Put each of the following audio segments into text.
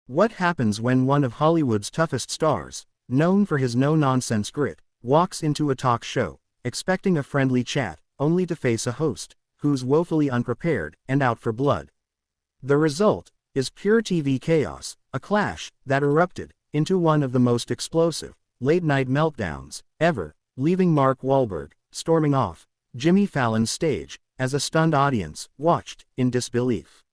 What happens when one of Hollywood's toughest stars, known for his no-nonsense grit, walks into a talk show, expecting a friendly chat, only to face a host who's woefully unprepared and out for blood? The result is pure TV chaos, a clash that erupted into one of the most explosive, late-night meltdowns ever, leaving Mark Wahlberg storming off Jimmy Fallon's stage as a stunned audience watched in disbelief.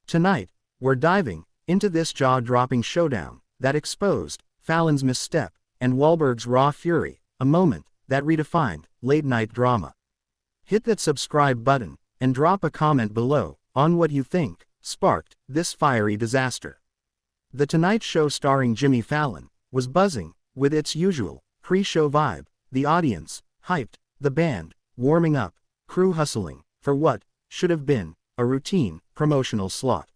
Tonight, we're diving into this jaw-dropping showdown that exposed Fallon's misstep and Wahlberg's raw fury, a moment that redefined late-night drama. Hit that subscribe button and drop a comment below on what you think sparked this fiery disaster. The Tonight Show starring Jimmy Fallon was buzzing with its usual pre-show vibe, the audience hyped, the band warming up, crew hustling for what should have been a routine promotional slot.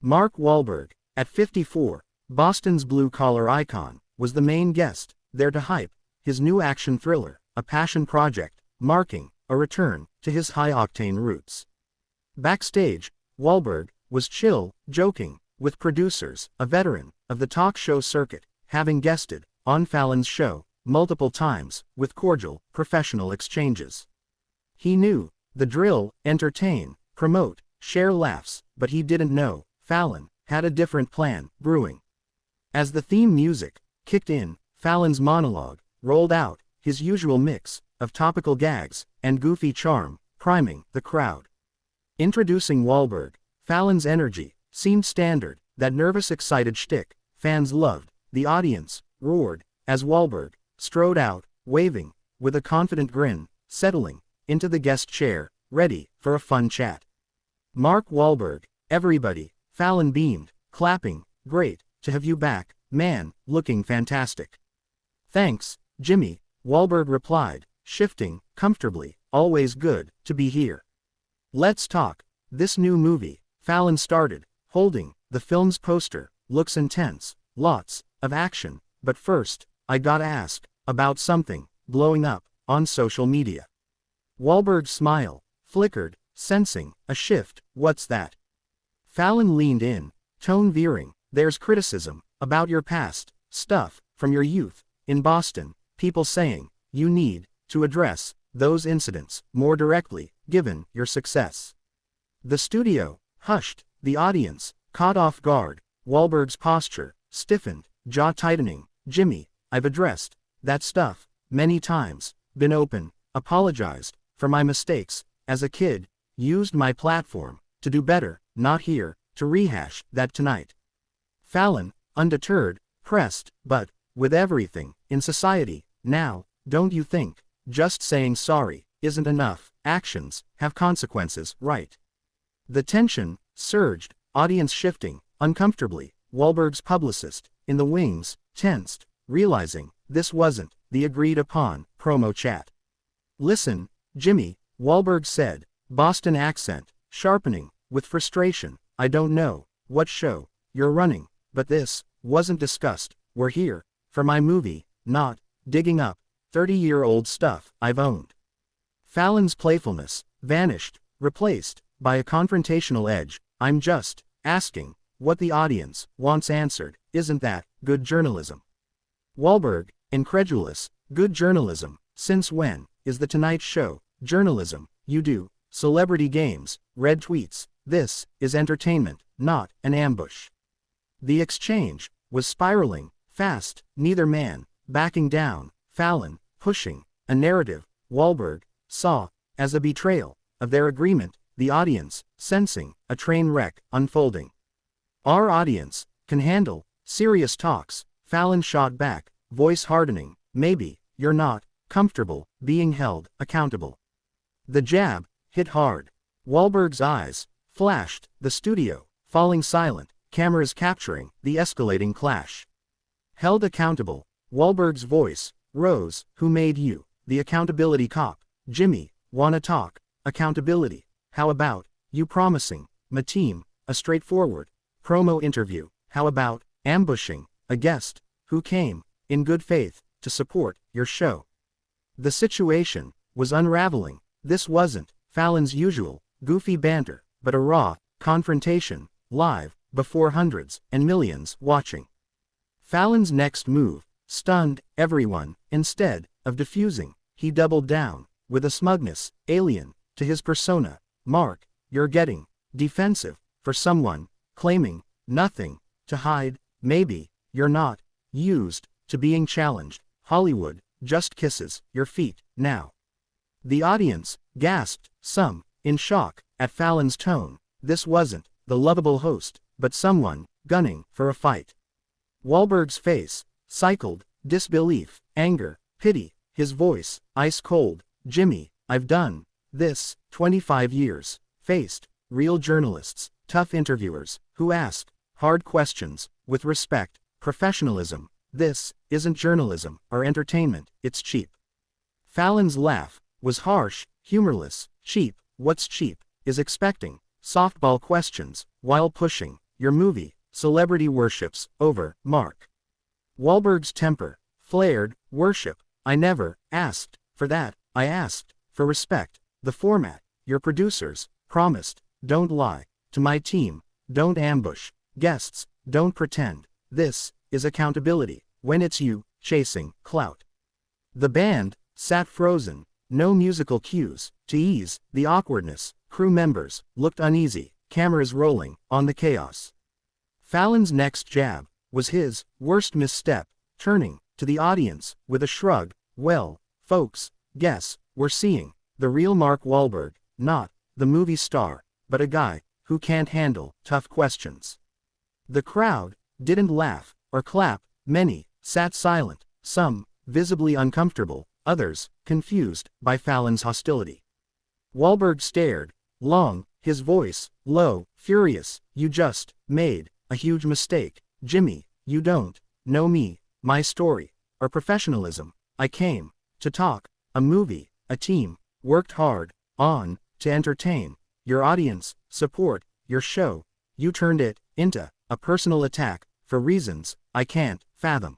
Mark Wahlberg, at 54, Boston's blue-collar icon, was the main guest, there to hype his new action thriller, a passion project, marking a return to his high-octane roots. Backstage, Wahlberg was chill, joking with producers, a veteran of the talk show circuit, having guested on Fallon's show multiple times with cordial, professional exchanges. He knew the drill: entertain, promote, share laughs, but he didn't know Fallon had a different plan brewing. As the theme music kicked in, Fallon's monologue rolled out his usual mix of topical gags and goofy charm, priming the crowd. Introducing Wahlberg, Fallon's energy seemed standard, that nervous, excited shtick fans loved. The audience roared as Wahlberg strode out, waving with a confident grin, settling into the guest chair, ready for a fun chat. Mark Wahlberg, everybody, Fallon beamed, clapping. Great to have you back, man, looking fantastic. Thanks, Jimmy, Wahlberg replied, shifting comfortably. Always good to be here. Let's talk this new movie, Fallon started, holding the film's poster. Looks intense, lots of action, but first, I gotta ask about something blowing up on social media. Wahlberg's smile flickered, sensing a shift. What's that? Fallon leaned in, tone veering. There's criticism about your past stuff from your youth in Boston, people saying you need to address those incidents more directly, given your success. The studio hushed, the audience caught off guard. Wahlberg's posture stiffened, jaw tightening. Jimmy, I've addressed that stuff many times, been open, apologized for my mistakes as a kid, used my platform to do better, not here to rehash that tonight. Fallon, undeterred, pressed, but with everything in society now, don't you think just saying sorry isn't enough? Actions have consequences, right? The tension surged, audience shifting uncomfortably. Wahlberg's publicist, in the wings, tensed, realizing this wasn't the agreed-upon promo chat. Listen, Jimmy, Wahlberg said, Boston accent sharpening with frustration. I don't know what show you're running, but this wasn't discussed. We're here for my movie, not digging up 30-year-old stuff I've owned. Fallon's playfulness vanished, replaced by a confrontational edge. I'm just asking what the audience wants answered. Isn't that good journalism? Wahlberg, incredulous. Good journalism? Since when is the Tonight Show journalism? You do celebrity games, red tweets. This is entertainment, not an ambush. The exchange was spiraling fast, neither man backing down. Fallon pushing a narrative Wahlberg saw as a betrayal of their agreement, the audience sensing a train wreck unfolding. Our audience can handle serious talks, Fallon shot back, voice hardening. Maybe you're not comfortable being held accountable. The jab hit hard. Wahlberg's eyes flashed, the studio falling silent, cameras capturing the escalating clash. Held accountable, Wahlberg's voice rose. Who made you the accountability cop? Jimmy, wanna talk accountability? How about you promising my team a straightforward promo interview? How about ambushing a guest who came in good faith to support your show? The situation was unraveling. This wasn't Fallon's usual goofy banter, but a raw confrontation, live, before hundreds and millions watching. Fallon's next move stunned everyone. Instead of diffusing, he doubled down, with a smugness alien to his persona. Mark, you're getting defensive for someone claiming nothing to hide. Maybe you're not used to being challenged. Hollywood just kisses your feet now. The audience gasped, some in shock at Fallon's tone. This wasn't the lovable host, but someone gunning for a fight. Wahlberg's face cycled disbelief, anger, pity, his voice ice cold. Jimmy, I've done this 25 years. Faced real journalists, tough interviewers, who ask hard questions with respect, professionalism. This isn't journalism or entertainment, it's cheap. Fallon's laugh was harsh, humorless. Cheap, what's cheap, is expecting softball questions while pushing your movie. Celebrity worships over Mark. Wahlberg's temper flared. Worship? I never asked for that. I asked for respect. The format your producers promised. Don't lie to my team. Don't ambush guests. Don't pretend. This is accountability when it's you chasing clout. The band sat frozen. No musical cues to ease the awkwardness. Crew members looked uneasy, cameras rolling on the chaos. Fallon's next jab was his worst misstep, turning to the audience with a shrug. Well, folks, guess we're seeing the real Mark Wahlberg, not the movie star, but a guy who can't handle tough questions. The crowd didn't laugh or clap. Many sat silent, some visibly uncomfortable, others confused by Fallon's hostility. Wahlberg stared long, his voice low, furious. You just made a huge mistake, Jimmy. You don't know me, my story, or professionalism. I came to talk a movie a team worked hard on to entertain your audience, support your show. You turned it into a personal attack for reasons I can't fathom.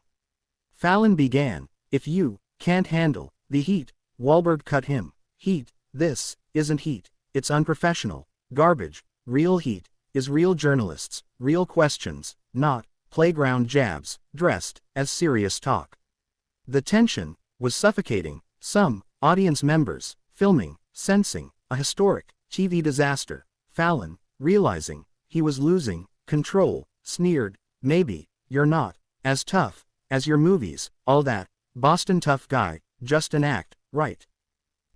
Fallon began. If you can't handle the heat, Wahlberg cut him. Heat? This isn't heat. It's unprofessional garbage. Real heat is real journalists, real questions, not playground jabs dressed as serious talk. The tension was suffocating. Some audience members filming, sensing a historic TV disaster. Fallon, realizing he was losing control, sneered. Maybe you're not as tough as your movies. All that Boston tough guy, just an act, right?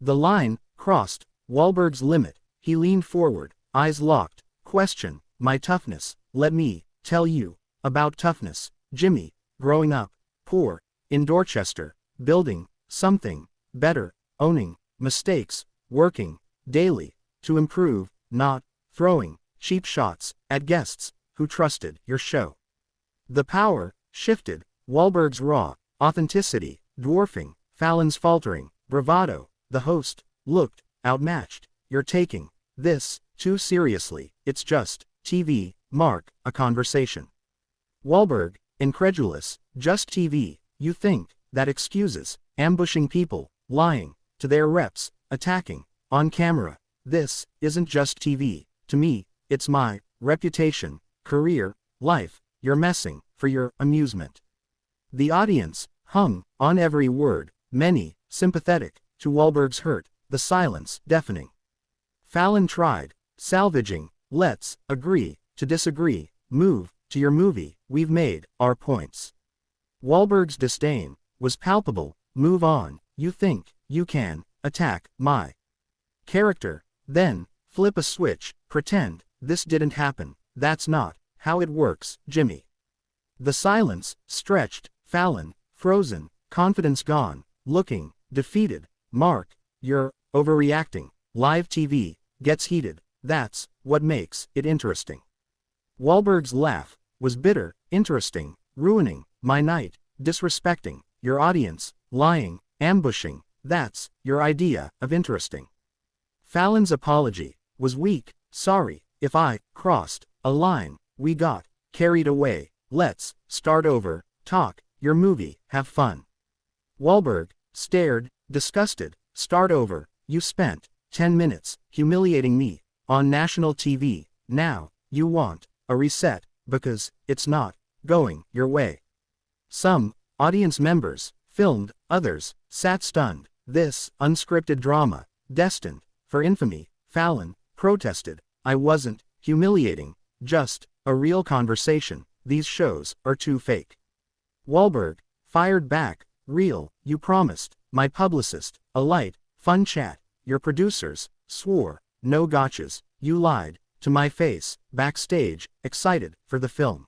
The line crossed Wahlberg's limit. He leaned forward, eyes locked. Question my toughness. Let me tell you about toughness. Jimmy, growing up poor in Dorchester, building something better, owning mistakes, working daily to improve, not throwing cheap shots at guests who trusted your show. The power shifted. Wahlberg's raw authenticity dwarfing Fallon's faltering bravado. The host looked outmatched. You're taking this too seriously. It's just TV, Mark, a conversation. Wahlberg, incredulous. Just TV. You think that excuses ambushing people, lying to their reps, attacking on camera. This isn't just TV. To me, it's my reputation, career, life. You're messing for your amusement. The audience hung on every word, many sympathetic to Wahlberg's hurt, the silence deafening. Fallon tried salvaging. Let's agree to disagree. Move to your movie. We've made our points. Wahlberg's disdain was palpable. Move on. You think you can attack my character, then flip a switch, pretend this didn't happen. That's not how it works, Jimmy. The silence stretched. Fallon, frozen, confidence gone, looking defeated. Mark, you're overreacting. Live TV gets heated. That's what makes it interesting. Wahlberg's laugh was bitter. Interesting, ruining my night, disrespecting your audience, lying, ambushing. That's your idea of interesting. Fallon's apology was weak. Sorry if I crossed a line. We got carried away. Let's start over. Talk your movie, have fun. Wahlberg stared, disgusted. Start over. You spent 10 minutes humiliating me on national TV. Now you want a reset. because it's not going your way. Some audience members filmed, others sat stunned. This unscripted drama, destined for infamy, Fallon protested. I wasn't humiliating, just a real conversation. These shows are too fake. Wahlberg fired back. Real, you promised. My publicist, a light, fun chat. Your producers swore, no gotchas. You lied to my face. Backstage, excited for the film.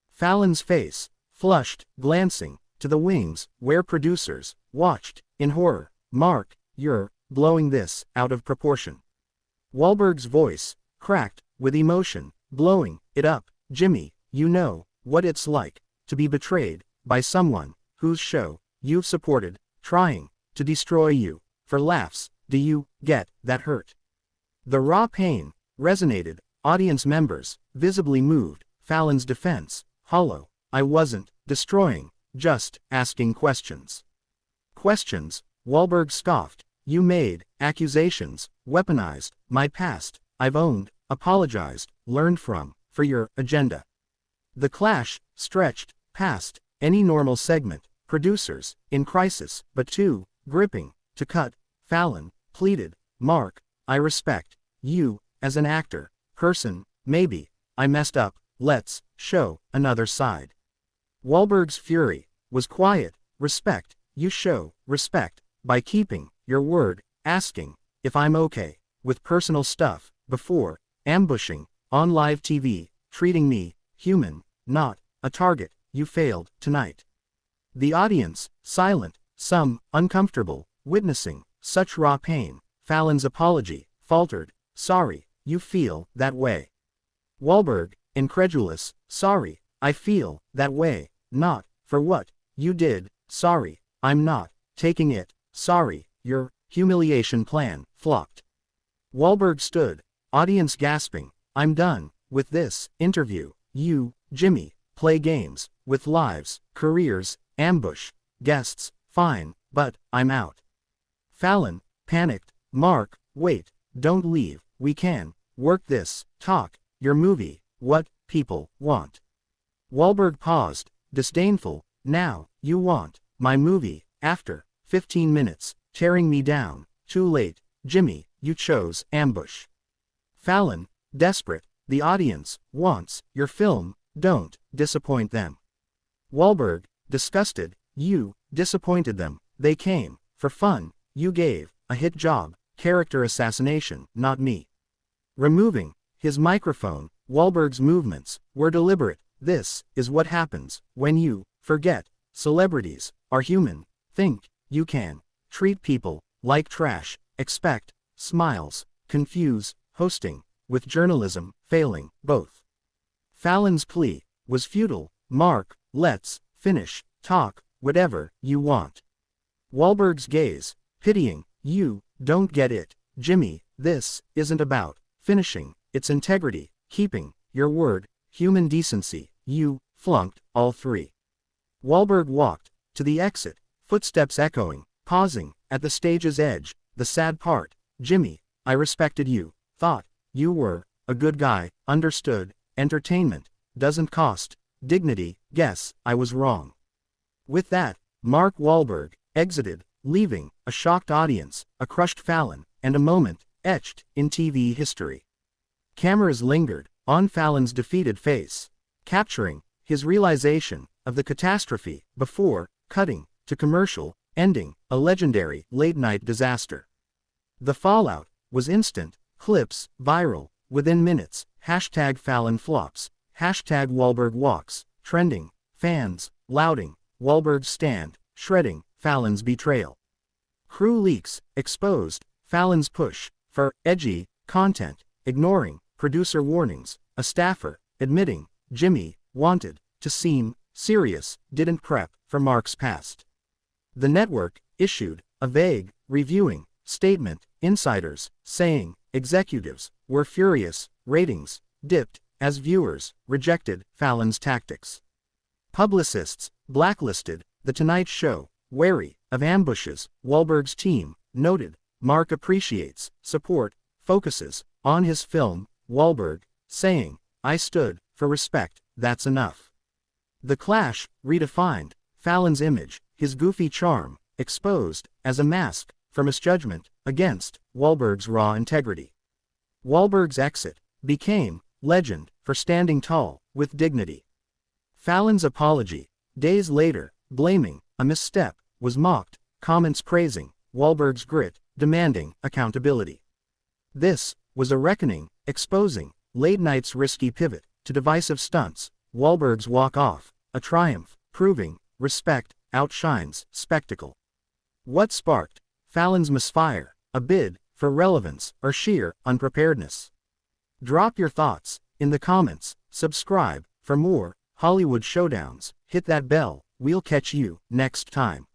Fallon's face flushed, glancing to the wings, where producers watched in horror. Mark, you're blowing this out of proportion. Wahlberg's voice cracked with emotion. Blowing it up, Jimmy, you know what it's like to be betrayed by someone whose show you've supported, trying to destroy you. For laughs, do you get that hurt? The raw pain resonated. Audience members visibly moved. Fallon's defense hollow. I wasn't destroying, just asking questions. Questions, Wahlberg scoffed. You made accusations, weaponized my past. I've owned, apologized, learned from, for your agenda. The clash stretched past any normal segment. Producers in crisis, but too gripping to cut. Fallon pleaded, Mark, I respect you as an actor, person, maybe I messed up, let's show another side. Wahlberg's fury was quiet. Respect, you show respect by keeping your word, asking if I'm okay with personal stuff before ambushing on live TV, treating me human, not a target. You failed tonight. The audience silent, some uncomfortable, witnessing such raw pain. Fallon's apology faltered. Sorry, you feel that way. Wahlberg, incredulous, sorry, I feel that way, not for what you did. Sorry, I'm not taking it. Sorry, your humiliation plan flopped. Wahlberg stood, audience gasping. I'm done with this interview. You, Jimmy, play games with lives, careers, ambush guests, fine, but I'm out. Fallon panicked. Mark, wait, don't leave. We can work this. Talk your movie, what people want. Wahlberg paused, disdainful. Now you want my movie. After 15 minutes, tearing me down. Too late, Jimmy, you chose ambush. Fallon, desperate. The audience wants your film. Don't disappoint them. Wahlberg, disgusted. You disappointed them. They came for fun. You gave a hit job. Character assassination, not me. Removing his microphone, Wahlberg's movements were deliberate. This is what happens when you forget celebrities are human. Think you can treat people like trash, expect smiles, confuse hosting with journalism, failing both. Fallon's plea was futile. Mark, let's finish. Talk whatever you want. Wahlberg's gaze, pitying. You don't get it, Jimmy. This isn't about finishing. It's integrity, keeping your word, human decency. You flunked all three. Wahlberg walked to the exit, footsteps echoing, pausing at the stage's edge. The sad part, Jimmy, I respected you, thought you were a good guy, understood entertainment doesn't cost dignity. Guess I was wrong. With that, Mark Wahlberg exited, leaving a shocked audience, a crushed Fallon, and a moment etched in TV history. Cameras lingered on Fallon's defeated face, capturing his realization of the catastrophe before cutting to commercial, ending a legendary late-night disaster. The fallout was instant. Clips viral within minutes. Hashtag Fallon flops. Hashtag Wahlberg walks. Trending. Fans lauding Wahlberg's stand, shredding Fallon's betrayal. Crew leaks exposed Fallon's push for edgy content, ignoring producer warnings. A staffer admitting Jimmy wanted to seem serious, didn't prep for Mark's past. The network issued a vague, reviewing statement. Insiders saying executives were furious. Ratings dipped as viewers rejected Fallon's tactics. Publicists blacklisted The Tonight Show, wary of ambushes. Wahlberg's team noted Mark appreciates support, focuses on his film. Wahlberg saying, I stood for respect. that's enough. The Clash redefined Fallon's image, his goofy charm, exposed, as a mask, for misjudgment, against Wahlberg's raw integrity. Wahlberg's exit became legend for standing tall, with dignity. Fallon's apology, days later, blaming a misstep, was mocked, comments praising Wahlberg's grit, demanding accountability. This was a reckoning, exposing late night's risky pivot to divisive stunts, Wahlberg's walk-off, a triumph, proving respect outshines spectacle. What sparked Fallon's misfire? A bid for relevance or sheer unpreparedness? Drop your thoughts in the comments, subscribe for more Hollywood showdowns, hit that bell, we'll catch you next time.